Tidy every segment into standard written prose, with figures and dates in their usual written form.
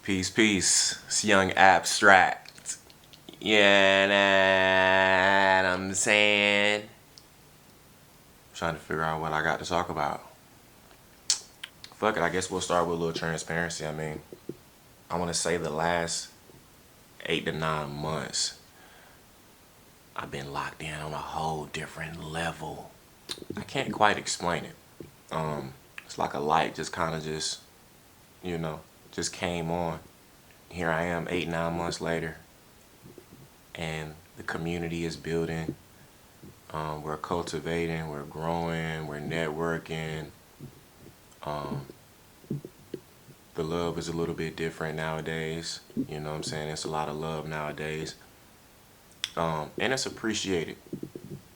Peace, peace. It's Young Abstract. Yeah, know what I'm saying? Trying to figure out what I got to talk about. Fuck it, I guess we'll start with a little transparency. I want to say the last 8 to 9 months, I've been locked in on a whole different level. I can't quite explain it. It's like a light just kind of just came on. Here I am 8, 9 months later, and the community is building. We're cultivating, we're growing, we're networking. The love is a little bit different nowadays. You know what I'm saying? It's a lot of love nowadays. And it's appreciated.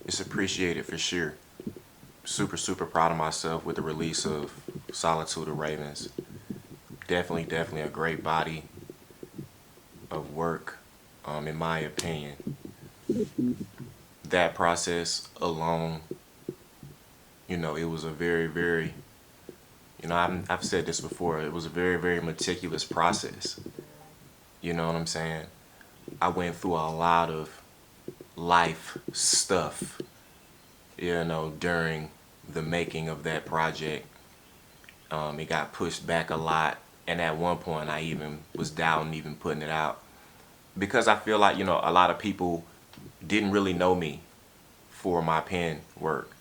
It's appreciated for sure. Super, super proud of myself with the release of Solitude of Ravens. Definitely a great body of work, in my opinion. That process alone, it was a very, I've said this before, it was a very meticulous process. You know what I'm saying? I went through a lot of life stuff, during the making of that project. It got pushed back a lot, and at one point I even was doubting even putting it out because I feel like, a lot of people didn't really know me for my pen work.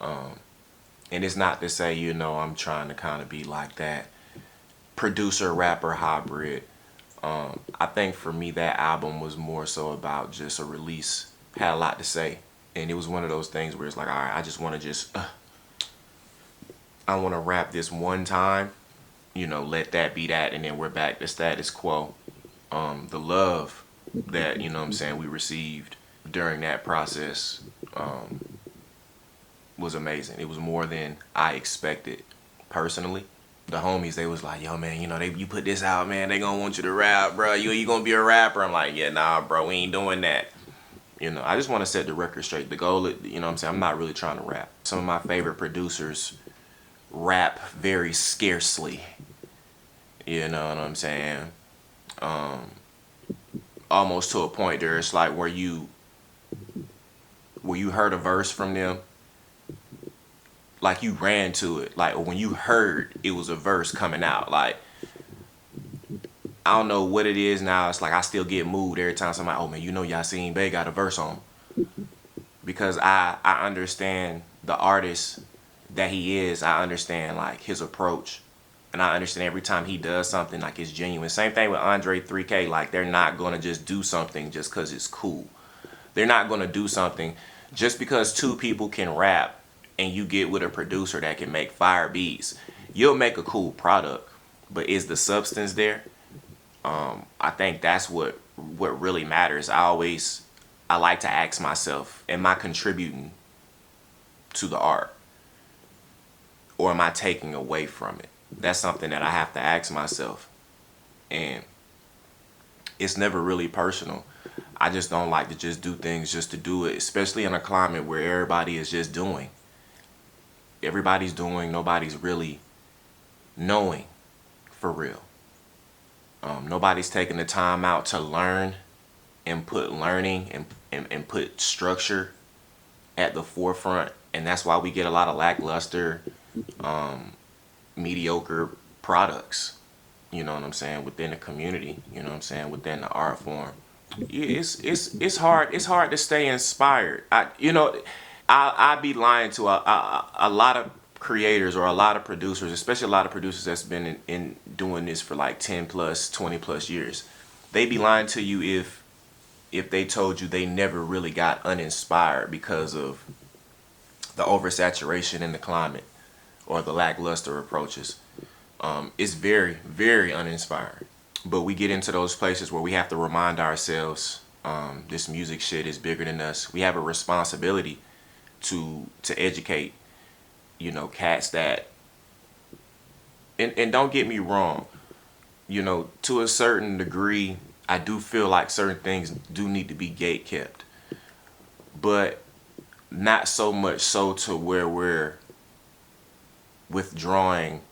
And it's not to say, I'm trying to kind of be like that producer rapper hybrid. I think for me that album was more so about just a release. Had a lot to say, and it was one of those things where it's like, all right, I just want to I want to rap this one time, let that be that, and then we're back to status quo. The love that, we received during that process was amazing. It was more than I expected personally. The homies, they was like, yo man, you put this out, man, they gonna want you to rap, bro. You gonna be a rapper? I'm like, yeah, nah, bro, we ain't doing that. I just want to set the record straight. The goal, I'm not really trying to rap. Some of my favorite producers rap very scarcely. You know what I'm saying? Almost to a point there, it's like where you heard a verse from them, like you ran to it. Like when you heard it was a verse coming out, like I don't know what it is now. It's like I still get moved every time somebody, oh man, Yasin Bey got a verse on. Because I understand the artist that he is. I understand like his approach. And I understand every time he does something, like it's genuine. Same thing with Andre 3K. Like they're not going to just do something just because it's cool. They're not going to do something just because two people can rap and you get with a producer that can make fire beats. You'll make a cool product, but is the substance there? I think that's what really matters. I like to ask myself, am I contributing to the art? Or am I taking away from it? That's something that I have to ask myself. And it's never really personal. I just don't like to just do things just to do it, especially in a climate where everybody is just doing. Everybody's doing, nobody's really knowing for real. Nobody's taking the time out to learn and put learning and put structure at the forefront. And that's why we get a lot of lackluster, mediocre products, within the community, within the art form. It's hard to stay inspired. I'd be lying to a lot of creators or a lot of producers, especially a lot of producers that's been in doing this for like 10 plus 20 plus years. They'd be lying to you if they told you they never really got uninspired because of the oversaturation in the climate or the lackluster approaches. It's very uninspiring. But we get into those places where we have to remind ourselves, this music shit is bigger than us. We have a responsibility to educate, cats that, and don't get me wrong, to a certain degree, I do feel like certain things do need to be gate kept. But not so much so to where we're withdrawing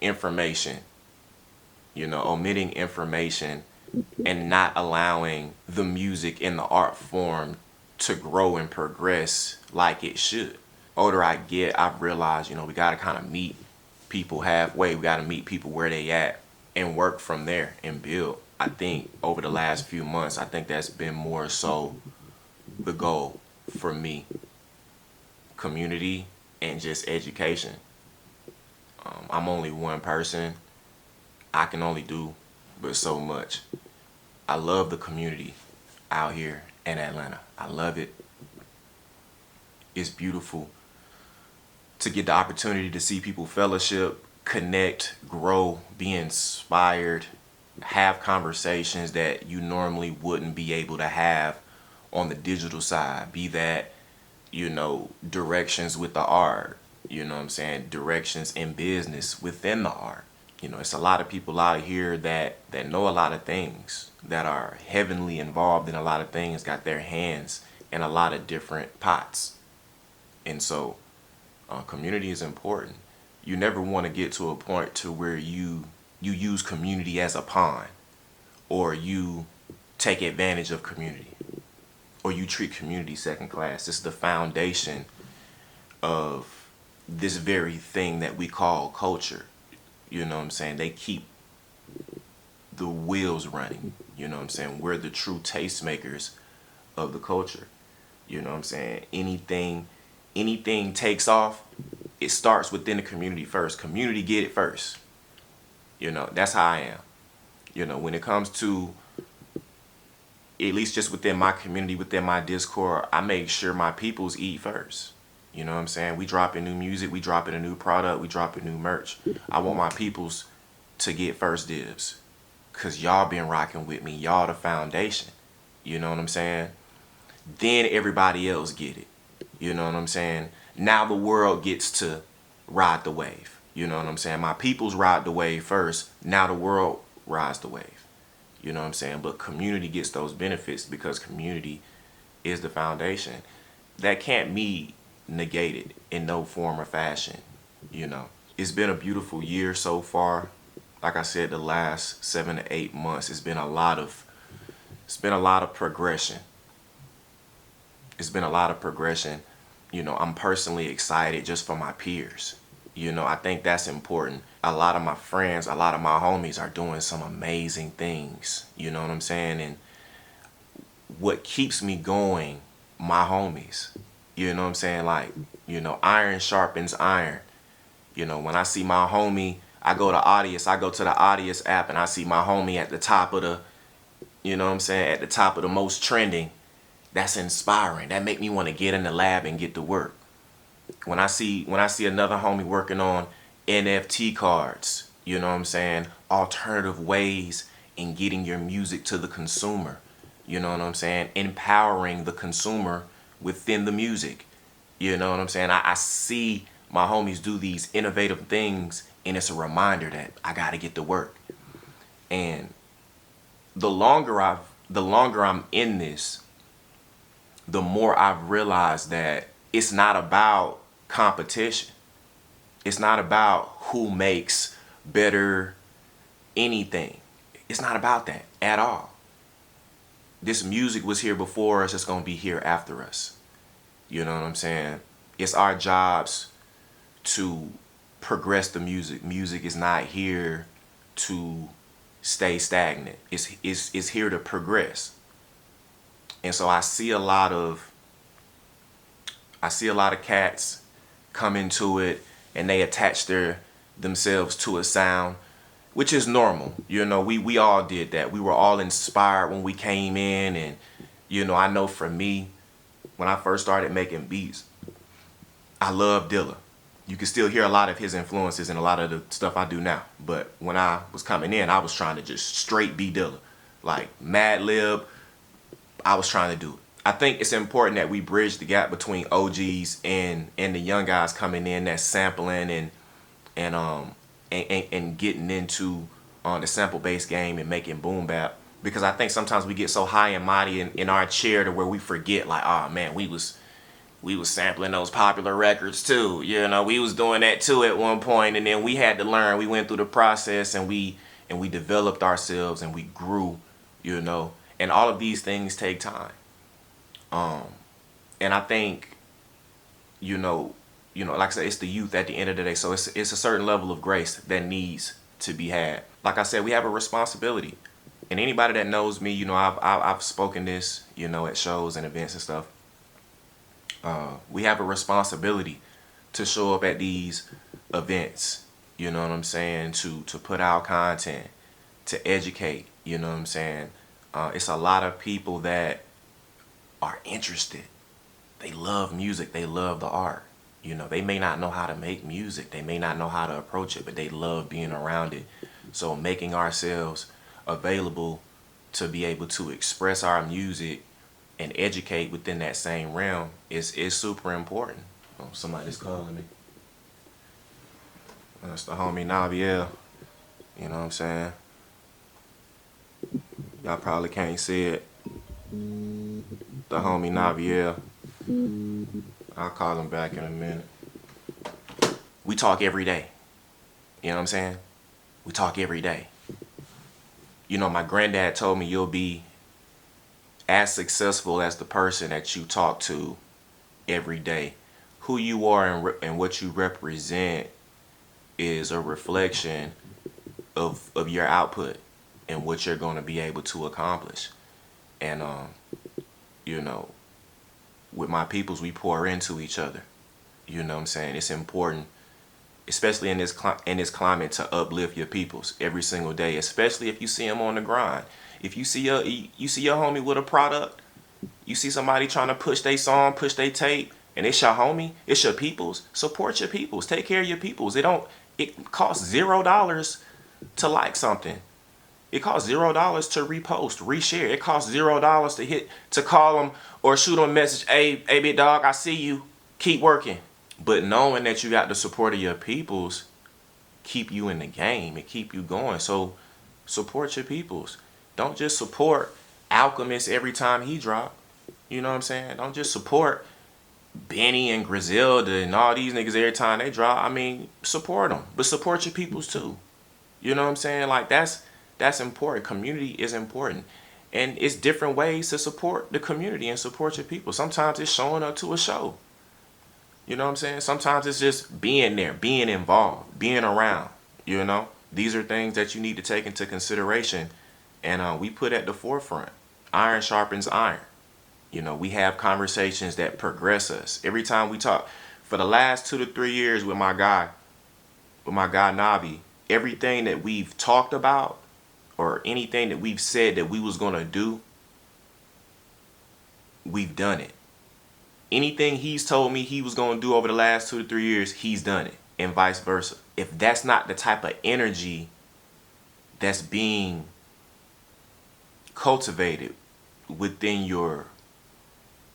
information omitting information and not allowing the music and the art form to grow and progress like it should. Older I get, I've realized, we got to kind of meet people halfway. We got to meet people where they at and work from there and build. I think over the last few months, I think that's been more so the goal for me. Community and just education. I'm only one person. I can only do but so much. I love the community out here in Atlanta. I love it. It's beautiful to get the opportunity to see people fellowship, connect, grow, be inspired, have conversations that you normally wouldn't be able to have on the digital side. Be that, directions with the art, directions in business within the art. It's a lot of people out here that know a lot of things, that are heavily involved in a lot of things, got their hands in a lot of different pots. And so community is important. You never want to get to a point to where you use community as a pawn, or you take advantage of community, or you treat community second class. It's the foundation of this very thing that we call culture. They keep the wheels running. We're the true tastemakers of the culture. Anything takes off, it starts within the community first. Community get it first. That's how I am. When it comes to, at least just within my community, within my Discord, I make sure my peoples eat first. We dropping new music, we dropping a new product, we dropping new merch. I want my peoples to get first dibs, cause y'all been rocking with me. Y'all the foundation. Then everybody else get it. Now the world gets to ride the wave. My peoples ride the wave first. Now the world rides the wave. But community gets those benefits because community is the foundation. That can't be negated in no form or fashion. It's been a beautiful year so far. Like I said, the last 7 to 8 months, it's been a lot of progression. I'm personally excited just for my peers. I think that's important. A lot of my friends, a lot of my homies are doing some amazing things. And what keeps me going, my homies. Iron sharpens iron. When I see my homie, I go to the Audius app and I see my homie at the top of the, at the top of the most trending. That's inspiring. That make me want to get in the lab and get to work. When I see another homie working on NFT cards, alternative ways in getting your music to the consumer, empowering the consumer within the music, I see my homies do these innovative things, and it's a reminder that I got to get to work. And the longer I'm in this, the more I've realized that it's not about competition. It's not about who makes better anything. It's not about that at all. This music was here before us, it's going to be here after us. It's our jobs to progress the music. Music is not here to stay stagnant. It's here to progress. And so I see a lot of cats come into it and they attach themselves to a sound, which is normal. We all did that. We were all inspired when we came in, and I know for me, when I first started making beats, I love Dilla. You can still hear a lot of his influences in a lot of the stuff I do now. But when I was coming in, I was trying to just straight be Dilla. Like Mad Lib, I was trying to do it. I think it's important that we bridge the gap between OGs and the young guys coming in that's sampling and getting into the sample based game and making boom bap. Because I think sometimes we get so high and mighty in our chair to where we forget, like, oh man, we was sampling those popular records too. We was doing that too at one point, and then we had to learn. We went through the process and we and we developed ourselves and we grew, you know. And all of these things take time. And I think, you know, like I said, it's the youth at the end of the day. So it's a certain level of grace that needs to be had. Like I said, we have a responsibility. And anybody that knows me, you know, I've spoken this, you know, at shows and events and stuff. We have a responsibility to show up at these events, you know what I'm saying, to put out content, to educate, you know what I'm saying. It's a lot of people that are interested. They love music. They love the art. You know, they may not know how to make music. They may not know how to approach it, but they love being around it. So making ourselves available to be able to express our music and educate within that same realm is super important. Oh, somebody's calling me. That's the homie Naviel. You know what I'm saying? Y'all probably can't see it. The homie Naviel. I'll call him back in a minute. We talk every day. You know what I'm saying? We talk every day. You know, my granddad told me you'll be as successful as the person that you talk to every day. Who you are and what you represent is a reflection of your output and what you're going to be able to accomplish. And you know, with my peoples, we pour into each other. You know what I'm saying? It's important, especially in this climate, to uplift your peoples every single day, especially if you see them on the grind. If you see your homie with a product, you see somebody trying to push their song, push their tape, and it's your homie, it's your peoples, support your peoples. Take care of your peoples. It costs $0 to like something. It costs $0 to repost, reshare. It costs $0 to call them or shoot them a message. Hey, big dog, I see you. Keep working. But knowing that you got the support of your peoples keep you in the game and keep you going. So support your peoples. Don't just support Alchemist every time he drop. You know what I'm saying? Don't just support Benny and Griselda and all these niggas every time they drop. I mean, support them, but support your peoples too. You know what I'm saying? Like that's important. Community is important. And it's different ways to support the community and support your people. Sometimes it's showing up to a show. You know what I'm saying? Sometimes it's just being there, being involved, being around, you know? These are things that you need to take into consideration. And we put at the forefront. Iron sharpens iron. You know, we have conversations that progress us. Every time we talk, for the last 2 to 3 years with my guy Navi, everything that we've talked about or anything that we've said that we was going to do, we've done it. Anything he's told me he was going to do over the last 2 to 3 years, he's done it, and vice versa. If that's not the type of energy that's being cultivated within your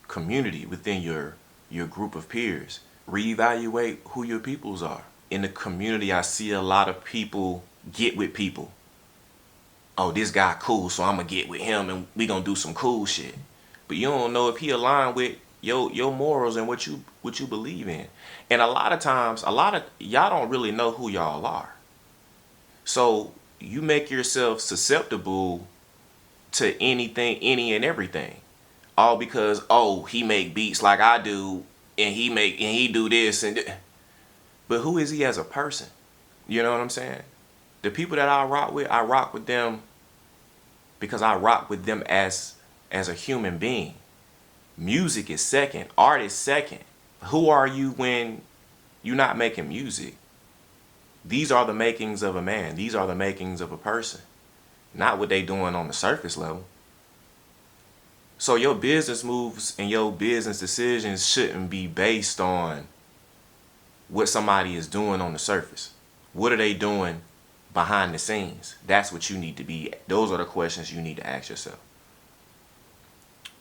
community, within your group of peers, reevaluate who your peoples are. In the community, I see a lot of people get with people. Oh, this guy cool, so I'm going to get with him and we going to do some cool shit. But you don't know if he aligned with your morals and what you believe in. And a lot of times, y'all don't really know who y'all are. So you make yourself susceptible to anything, any and everything. All because, oh, he make beats like I do and he do this but who is he as a person? You know what I'm saying? The people that I rock with them because I rock with them as a human being. Music is second. Art is second. Who are you when you're not making music? These are the makings of a man. These are the makings of a person. Not what they doing on the surface level. So your business moves and your business decisions shouldn't be based on what somebody is doing on the surface. What are they doing behind the scenes? That's what you need to be. Those are the questions you need to ask yourself.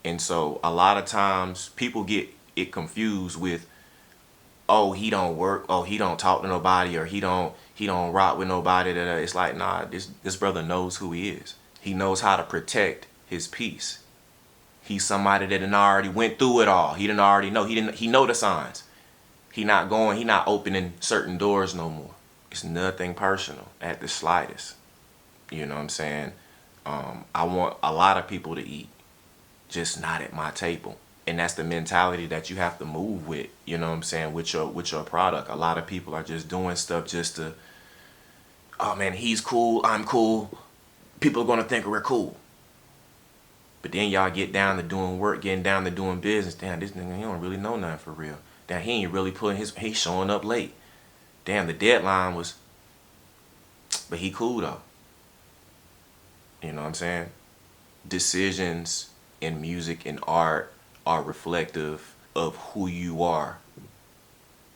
And so a lot of times people get it confused with, oh, he don't work, oh, he don't talk to nobody, or he don't rock with nobody. It's like, nah, this brother knows who he is. He knows how to protect his peace. He's somebody that done already went through it all. He didn't already know. He know the signs. He not opening certain doors no more. It's nothing personal at the slightest. You know what I'm saying? I want a lot of people to eat, just not at my table. And that's the mentality that you have to move with, you know what I'm saying, with your product. A lot of people are just doing stuff just to, oh man, he's cool, I'm cool. People are gonna think we're cool. But then y'all get down to doing work, getting down to doing business. Damn, this nigga, he don't really know nothing for real. Damn, he ain't really putting he's showing up late. Damn, the deadline was, but he cool though. You know what I'm saying? Decisions in music and art are reflective of who you are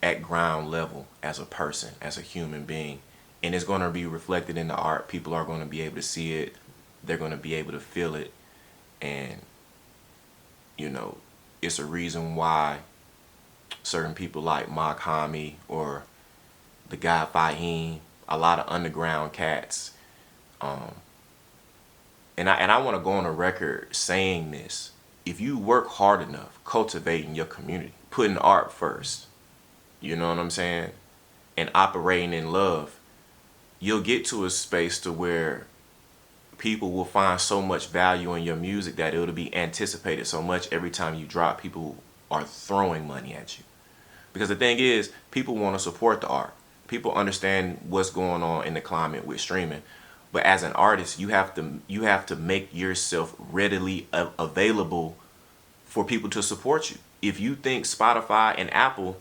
at ground level as a person, as a human being. And it's going to be reflected in the art. People are going to be able to see it. They're going to be able to feel it. And, you know, it's a reason why certain people like Makhami or the guy Fahim, a lot of underground cats. And I want to go on a record saying this. If you work hard enough cultivating your community, putting art first, you know what I'm saying, and operating in love, you'll get to a space to where people will find so much value in your music that it'll be anticipated so much every time you drop. People are throwing money at you. Because the thing is, people want to support the art. People understand what's going on in the climate with streaming. But as an artist, you have to make yourself readily available for people to support you. If you think Spotify and Apple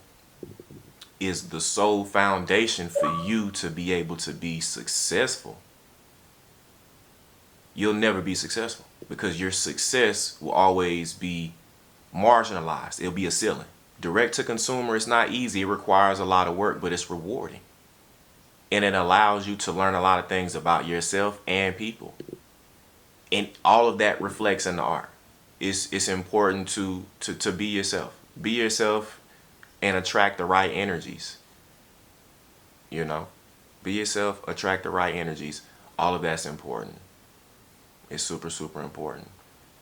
is the sole foundation for you to be able to be successful, you'll never be successful, because your success will always be marginalized. It'll be a ceiling. Direct to consumer is not easy. It requires a lot of work, but it's rewarding. And it allows you to learn a lot of things about yourself and people. And all of that reflects in the art. It's important to be yourself. Be yourself and attract the right energies. You know? Be yourself, attract the right energies. All of that's important. It's super, super important.